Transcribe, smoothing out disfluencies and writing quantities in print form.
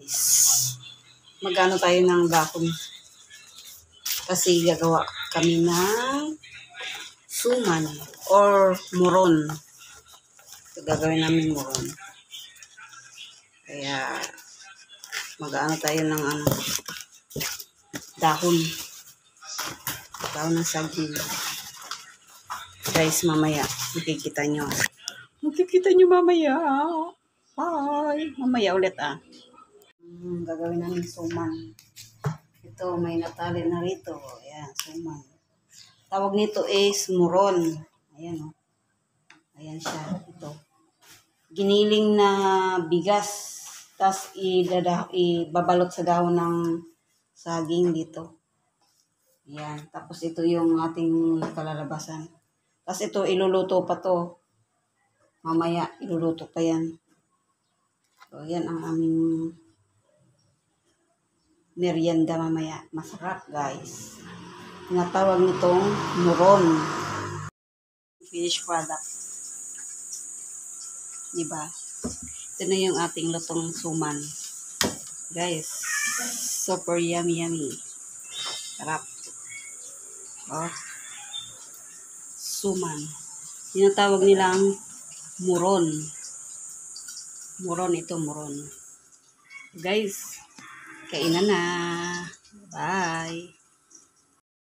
guys. Magano tayo ng dahon. Kasi gagawa kami ng suman or muron. So, gagawin namin muron. Kaya mag-ano tayo ng dahon. Dahon ng saging. Guys, mamaya makikita nyo. Makikita nyo mamaya. Bye. Mamaya ulit gagawin namin suman. Ito, may natali na rito. Ayan, suman. Tawag nito is muron. Ayan, oh. Ayan siya. Ito. Giniling na bigas. Tapos, ibabalot sa dahon ng saging dito. Ayan. Tapos, ito yung ating kalalabasan. Tapos, ito, iluluto pa to. Mamaya, iluluto pa yan. So, yan ang aming merienda mamaya. Masarap, guys. Tinatawag nitong muron. Finished product. Diba? Ito na yung ating lutong suman. Guys, super yummy. Sarap. Oh. Suman. Tinatawag nilang muron. Muron ito, muron. Guys, kainan na. Bye.